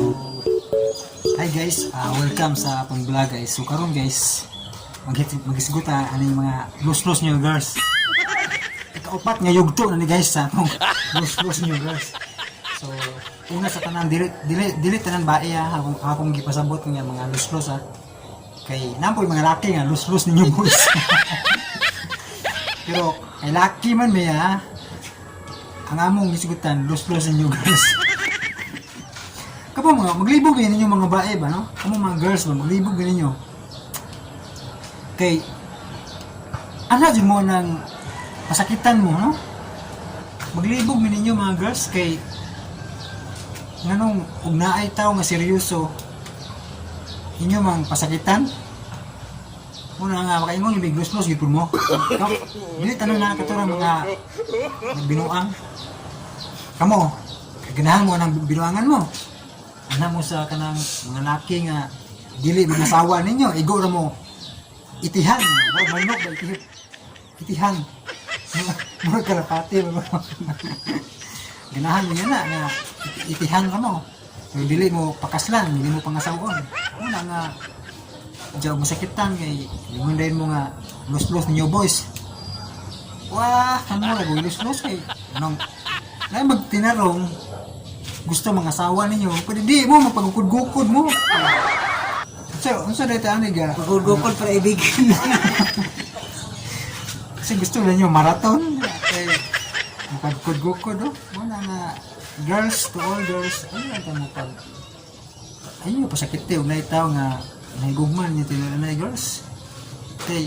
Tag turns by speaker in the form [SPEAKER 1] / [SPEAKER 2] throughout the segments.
[SPEAKER 1] Hi guys, welcome sa akong vlog guys. So karon guys, magisgot ano yung mga los nyo girls. Ikaupat nga yugto na ni guys sa akong los nyo girls. So una sa tanan dili tanan bae akong gipasabot nga mga los kay nampoy mga laki nga los ninyo boys. Pero kay laki man may ang among gisgutan los ninyo girls. Kapo mga maglibog din ninyo mga bae ba no? Kamu mga girls ba maglibog din ninyo. Kay ana jud mo nang pasakitan mo no? Maglibog din ninyo mga girls kay nganong ug naay tawo nga seryoso inyo mang pasakitan. Muna nga makaingon yung biglos-los gipon mo. Dili tanong na katurang mga nagbinuang. Kamo ganahan mo nang binuangan mo. Ana mo sa kanang mga laki nga dili mga asawa ninyo igo ra mo itihan mo manok ba itihan mo kalapati mo ganahan mo na nga itihan ka mo dili mo pakaslan dili mo pangasawon una nga diyaw mo sakitan kay lingon din mo nga los ninyo boys wah kamo ra los kay anong na magtinarong gusto mga asawa ninyo, pwede di mo mapagukod-gukod mo. So, unsa dito ani ga?
[SPEAKER 2] Pagugukod para ibigin.
[SPEAKER 1] Kasi gusto ninyo marathon. Kay mapagukod-gukod Muna nga girls to all girls, ano mo pag ayun pasakit ug nay taw nga nahigugman ni tinanay girls. Kay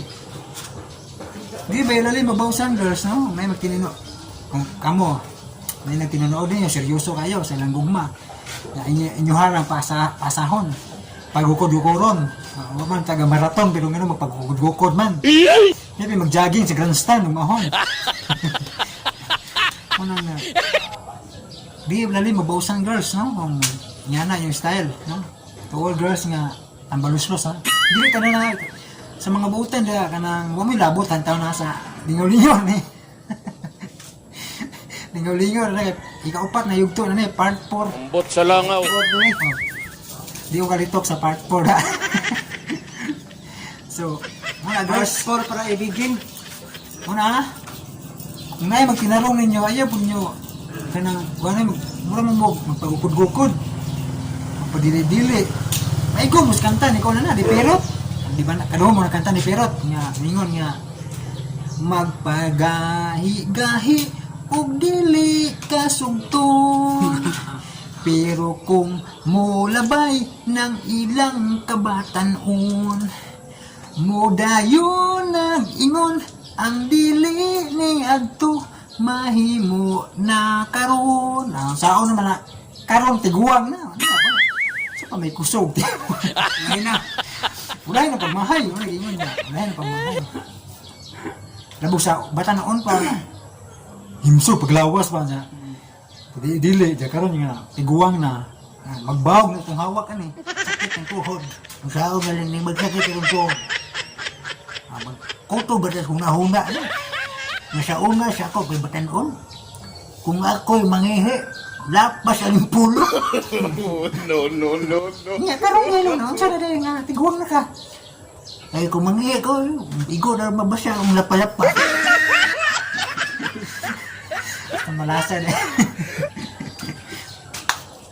[SPEAKER 1] di ba ilalim mabawsan girls no? May magtinino. Kung kamo may nagtinunood ninyo, seryoso kayo sa ilang gugma. Inyo harang pasahon. Pagukod-gukoron. Man taga marathon pero nga magpagukod-gukod man. Maybe mag-jogging sa grandstand umahon. Muna nga. Di lali mabawsan girls, no? Kung yan na yung style, no? To all girls nga ang baluslos, ha? Dili ka na sa mga buutan, kanang wami labot, tantaw na sa lingaw-lingaw, eh. Lingaw-lingaw na ikaupat na yugto na part 4.
[SPEAKER 3] Ambot sa langaw.
[SPEAKER 1] Di ko kalitok sa part 4 ha. So, muna girls,
[SPEAKER 2] 4 para ibigin.
[SPEAKER 1] muna kung na magtinarong ninyo, ayaw po nyo kanang, mura mo magpagukod-gukod magpadili-dili ay ko, mus kanta ni ko na di Perot di ba, kadoon mo na kanta ni Perot nga, mingon nga magpagahi-gahi ug dili kasugto pero kung mulabay ng ilang kabatanon mo dayon nag-ingon ang dili ni adto mahimo na karon saon naman na karon tiguang na sa pa may kusog ay na wala na pagmahay wala na pagmahay labog sa batanon pa himso paglawas pa niya. Dili diya karon nga tiguang na magbawog na itong hawak ani. Sakit ang tuhod.
[SPEAKER 2] Ang sao nga lang magsakit ang po.
[SPEAKER 1] Koto ba tas huna-huna ano?
[SPEAKER 2] Nasa una sa ako kay batanon. Kung ako'y mangihi, lapas ang pulo.
[SPEAKER 3] No.
[SPEAKER 1] Nya karon ngayon unsa na day nga tiguang na ka?
[SPEAKER 2] Ay kung mangihi ko, igo na mabasa ang lapalapa.
[SPEAKER 1] Ang malasan eh.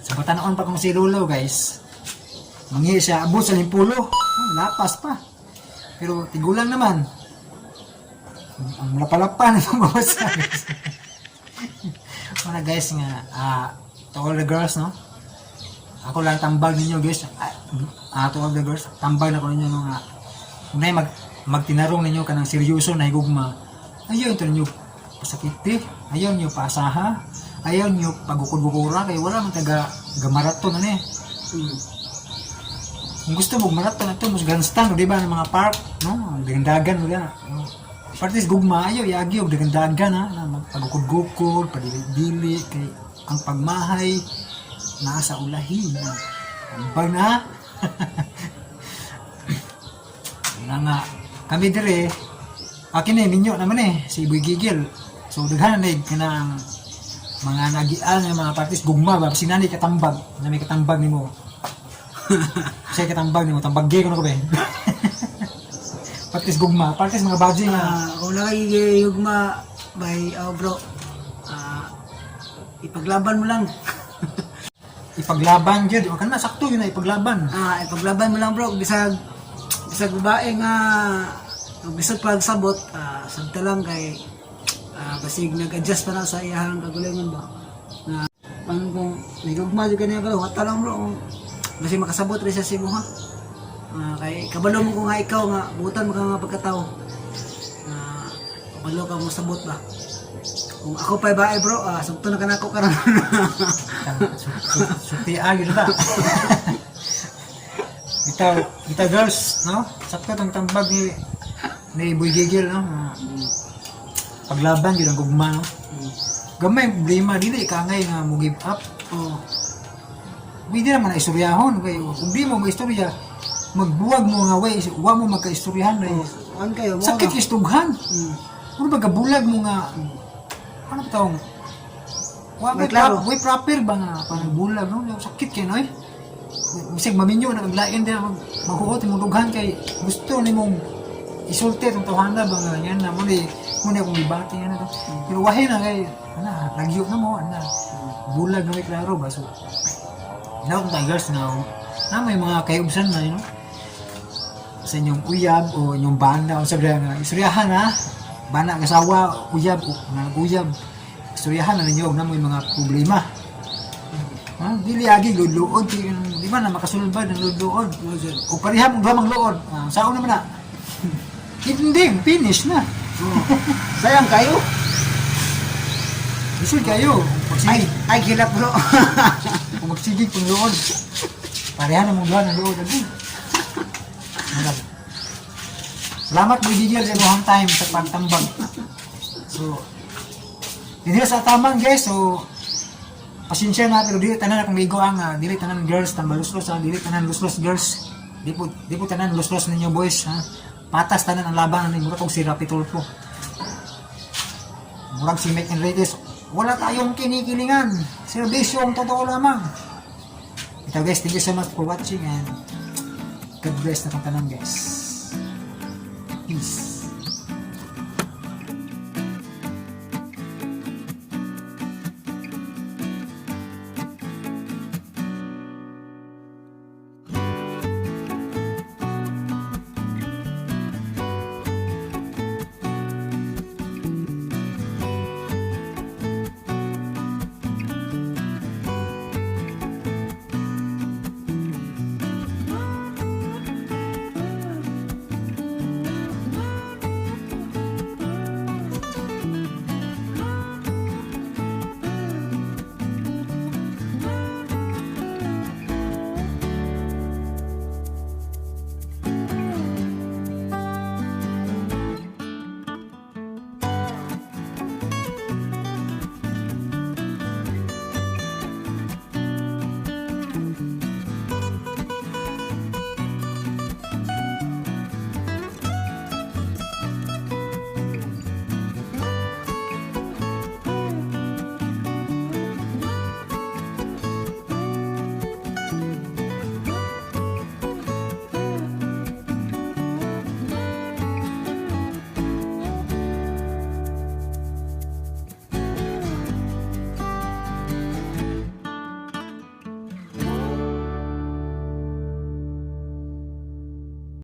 [SPEAKER 1] Sa batanon pa kung si Lolo guys. Mangi siya abot sa 50. Lapas pa. Pero tigulang naman. Ang lapalapan ng mabasa guys. Mga guys nga to all the girls no. Ako lang tambag ninyo guys. To all the girls tambag na ko ninyo nga kung na magtinarong ninyo kanang seryoso na higugma. Ayaw ito ninyo pasakit ayaw nyo paasaha ayaw nyo pagukod-gukura kaya wala man taga gamaraton ano kung gusto mo maraton ito mas grandstand di ba ng mga park no dagandagan mo yan partis gugma ayaw yagi og dagandagan na magpagukod-gukod padili-dili kay ang pagmahay nasa ulahi ambag na nga kami dire akin minyo naman si Boy Gigil. So daghan na kanang mga nagian nga mga partis gugma ba sinani katambag na may katambag nimo. Siya katambag nimo tambagge ko na ko be. Partis gugma, partis mga badge nga
[SPEAKER 4] Kung nakikiyugma by bro, ipaglaban mo lang.
[SPEAKER 1] ipaglaban gyud o kana sakto yun na ipaglaban.
[SPEAKER 4] Ipaglaban mo lang bro, bisag babae nga bisag pagsabot, sabta lang kay basig nag-adjust pa na sa iyang kagulingan ba. Na pang kung nigugma jud kaniya bro, wata lang bro. Kung basig makasabot rin sa simo ha. Kay kabalo mo kung nga ikaw nga butan mo ka nga pagkatao. Kabalo ka mo sabot ba. Kung ako pa bae bro, sabto na kanako karon.
[SPEAKER 1] Suti agad ta. Kita girls, no? Sakto tong tambag ni Boy Gigil, no? Paglaban gyud ang gugma, no? Gamay problema dili ka ngay nga mo give up. Hindi naman na istoryahon kay kung di mo maistorya magbuwag mo nga way, wa mo magkaistoryahan na
[SPEAKER 4] An kayo mo.
[SPEAKER 1] sakit istughan. Ano ba gabulag mo nga ano ba taong
[SPEAKER 4] May klaro.
[SPEAKER 1] way proper ba nga parang bulag no sakit kay noy bisag maminyo na naglain din maghuot imong dughan kay gusto nimong isulti tong tawhana ba nga yan na mo ni akong ibati yan to pero wahin na kay ana lagyo na mo ana bulag na may klaro ba so now tigers now na may mga kayubsan na you know sa inyong uyab o inyong banda o sabi nga istoryahan ha bana kasawa uyab o nag-uyab istoryahan na ninyo na may mga problema dili agi ludluod di ba na makasulbad ng ludluod o pareha mong duha mang luod sao naman na hindi finish na
[SPEAKER 4] Sayang kayo.
[SPEAKER 1] isod kayo pagsigig
[SPEAKER 4] Ay hilap bro.
[SPEAKER 1] kung magsigig pang luod pareha na mong duha ng luod salamat Boy Gigil sa inyong time sa pagtambag so hindi na sa tamang guys so pasensya na pero dili tanan akong ligo ang dili tanan girls tambaluslos dili tanan luslos girls di po tanan luslos ninyo boys ha patas tanan ang laban ni murag og si Rapi Tulfo murag si Mike Enriquez wala tayong kinikilingan serbisyo ang totoo lamang ito guys thank you so much for watching and God bless na tanan guys peace